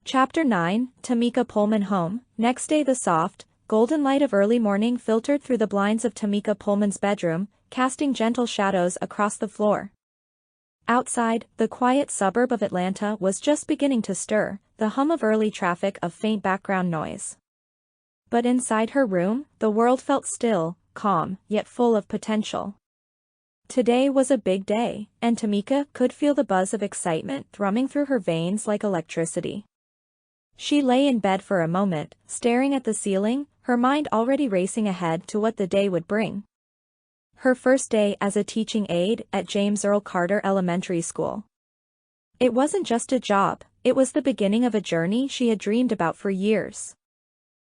Chapter 9, Tamika Pullman Home. Next day the soft, golden light of early morning filtered through the blinds of Tamika Pullman's bedroom, casting gentle shadows across the floor. Outside, the quiet suburb of Atlanta was just beginning to stir, the hum of early traffic a faint background noise. But inside her room, the world felt still, calm, yet full of potential. Today was a big day, and Tamika could feel the buzz of excitement thrumming through her veins like electricity. She lay in bed for a moment, staring at the ceiling, her mind already racing ahead to what the day would bring. Her first day as a teaching aide at James Earl Carter Elementary School. It wasn't just a job, it was the beginning of a journey she had dreamed about for years.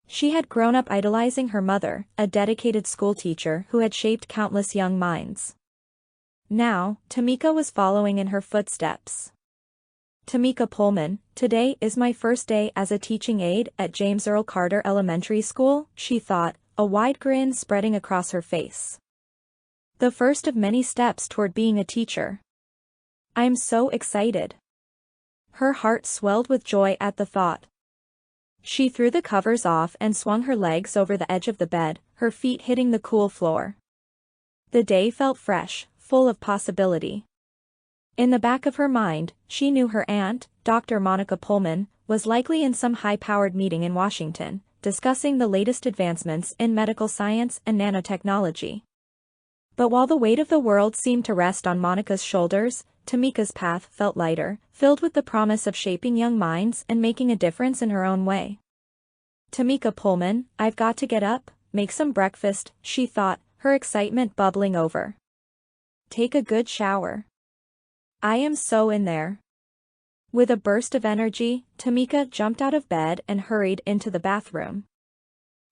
She had grown up idolizing her mother, a dedicated schoolteacher who had shaped countless young minds. Now, Tamika was following in her footsteps. Tamika Pullman, today is my first day as a teaching aide at James Earl Carter Elementary School, she thought, a wide grin spreading across her face. The first of many steps toward being a teacher. I'm so excited. Her heart swelled with joy at the thought. She threw the covers off and swung her legs over the edge of the bed, her feet hitting the cool floor. The day felt fresh, full of possibility. In the back of her mind, she knew her aunt, Dr. Monica Pullman, was likely in some high-powered meeting in Washington, discussing the latest advancements in medical science and nanotechnology. But while the weight of the world seemed to rest on Monica's shoulders, Tamika's path felt lighter, filled with the promise of shaping young minds and making a difference in her own way. Tamika Pullman, I've got to get up, make some breakfast, she thought, her excitement bubbling over. Take a good shower. I am so in there. With a burst of energy, Tamika jumped out of bed and hurried into the bathroom.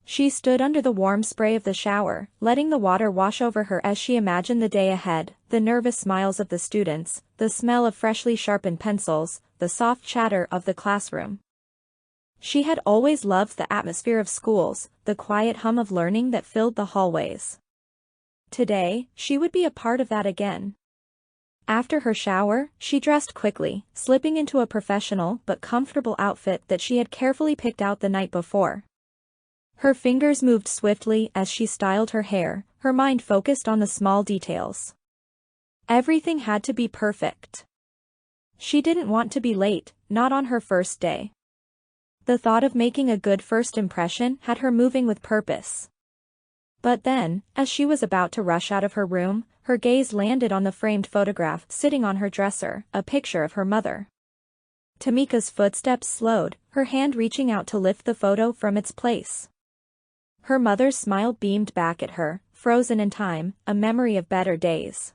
She stood under the warm spray of the shower, letting the water wash over her as she imagined the day ahead, the nervous smiles of the students, the smell of freshly sharpened pencils, the soft chatter of the classroom. She had always loved the atmosphere of schools, the quiet hum of learning that filled the hallways. Today, she would be a part of that again. After her shower, she dressed quickly, slipping into a professional but comfortable outfit that she had carefully picked out the night before. Her fingers moved swiftly as she styled her hair, her mind focused on the small details. Everything had to be perfect. She didn't want to be late, not on her first day. The thought of making a good first impression had her moving with purpose. But then, as she was about to rush out of her room, her gaze landed on the framed photograph sitting on her dresser, a picture of her mother. Tamika's footsteps slowed, her hand reaching out to lift the photo from its place. Her mother's smile beamed back at her, frozen in time, a memory of better days.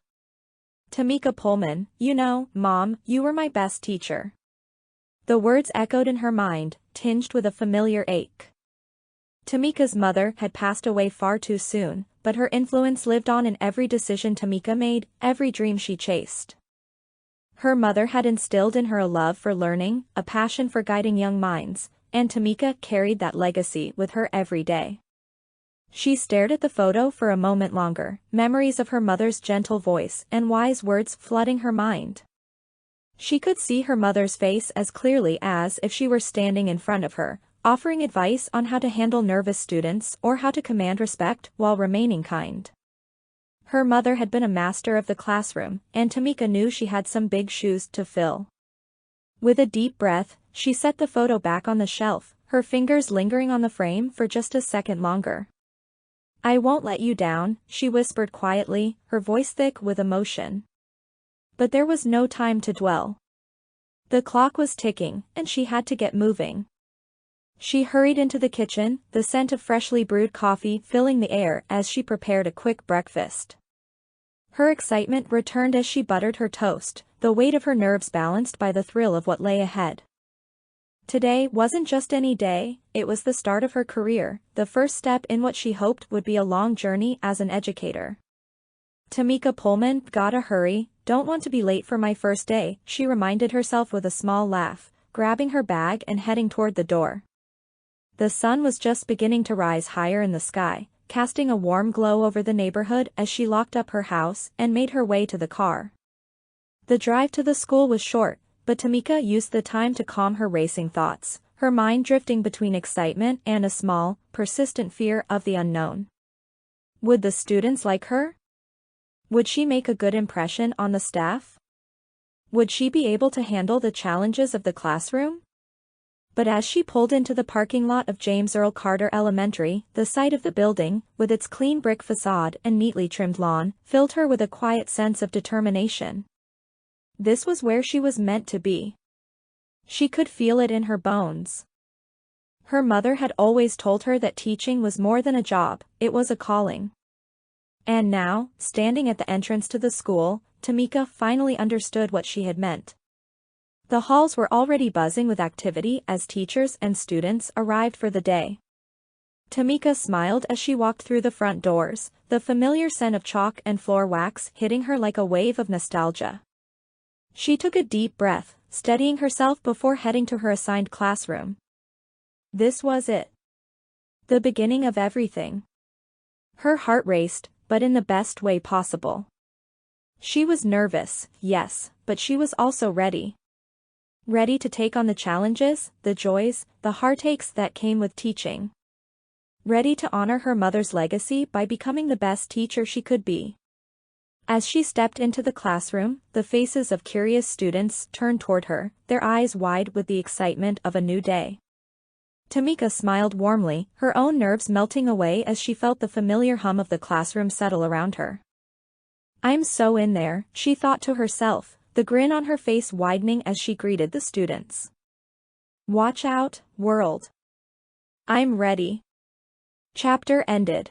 Tamika Pullman, you know, Mom, you were my best teacher. The words echoed in her mind, tinged with a familiar ache. Tamika's mother had passed away far too soon, but her influence lived on in every decision Tamika made, every dream she chased. Her mother had instilled in her a love for learning, a passion for guiding young minds, and Tamika carried that legacy with her every day. She stared at the photo for a moment longer, memories of her mother's gentle voice and wise words flooding her mind. She could see her mother's face as clearly as if she were standing in front of her, offering advice on how to handle nervous students or how to command respect while remaining kind. Her mother had been a master of the classroom, and Tamika knew she had some big shoes to fill. With a deep breath, she set the photo back on the shelf, her fingers lingering on the frame for just a second longer. I won't let you down, she whispered quietly, her voice thick with emotion. But there was no time to dwell. The clock was ticking, and she had to get moving. She hurried into the kitchen, the scent of freshly brewed coffee filling the air as she prepared a quick breakfast. Her excitement returned as she buttered her toast, the weight of her nerves balanced by the thrill of what lay ahead. Today wasn't just any day, it was the start of her career, the first step in what she hoped would be a long journey as an educator. Tamika Pullman, gotta hurry, don't want to be late for my first day, she reminded herself with a small laugh, grabbing her bag and heading toward the door. The sun was just beginning to rise higher in the sky, casting a warm glow over the neighborhood as she locked up her house and made her way to the car. The drive to the school was short, but Tamika used the time to calm her racing thoughts, her mind drifting between excitement and a small, persistent fear of the unknown. Would the students like her? Would she make a good impression on the staff? Would she be able to handle the challenges of the classroom? But as she pulled into the parking lot of James Earl Carter Elementary, the sight of the building, with its clean brick facade and neatly trimmed lawn, filled her with a quiet sense of determination. This was where she was meant to be. She could feel it in her bones. Her mother had always told her that teaching was more than a job, it was a calling. And now, standing at the entrance to the school, Tamika finally understood what she had meant. The halls were already buzzing with activity as teachers and students arrived for the day. Tamika smiled as she walked through the front doors, the familiar scent of chalk and floor wax hitting her like a wave of nostalgia. She took a deep breath, steadying herself before heading to her assigned classroom. This was it. The beginning of everything. Her heart raced, but in the best way possible. She was nervous, yes, but she was also ready. Ready to take on the challenges, the joys, the heartaches that came with teaching. Ready to honor her mother's legacy by becoming the best teacher she could be. As she stepped into the classroom, the faces of curious students turned toward her, their eyes wide with the excitement of a new day. Tamika smiled warmly, her own nerves melting away as she felt the familiar hum of the classroom settle around her. "I'm so in there," she thought to herself, the grin on her face widening as she greeted the students. "Watch out, world. I'm ready." Chapter ended.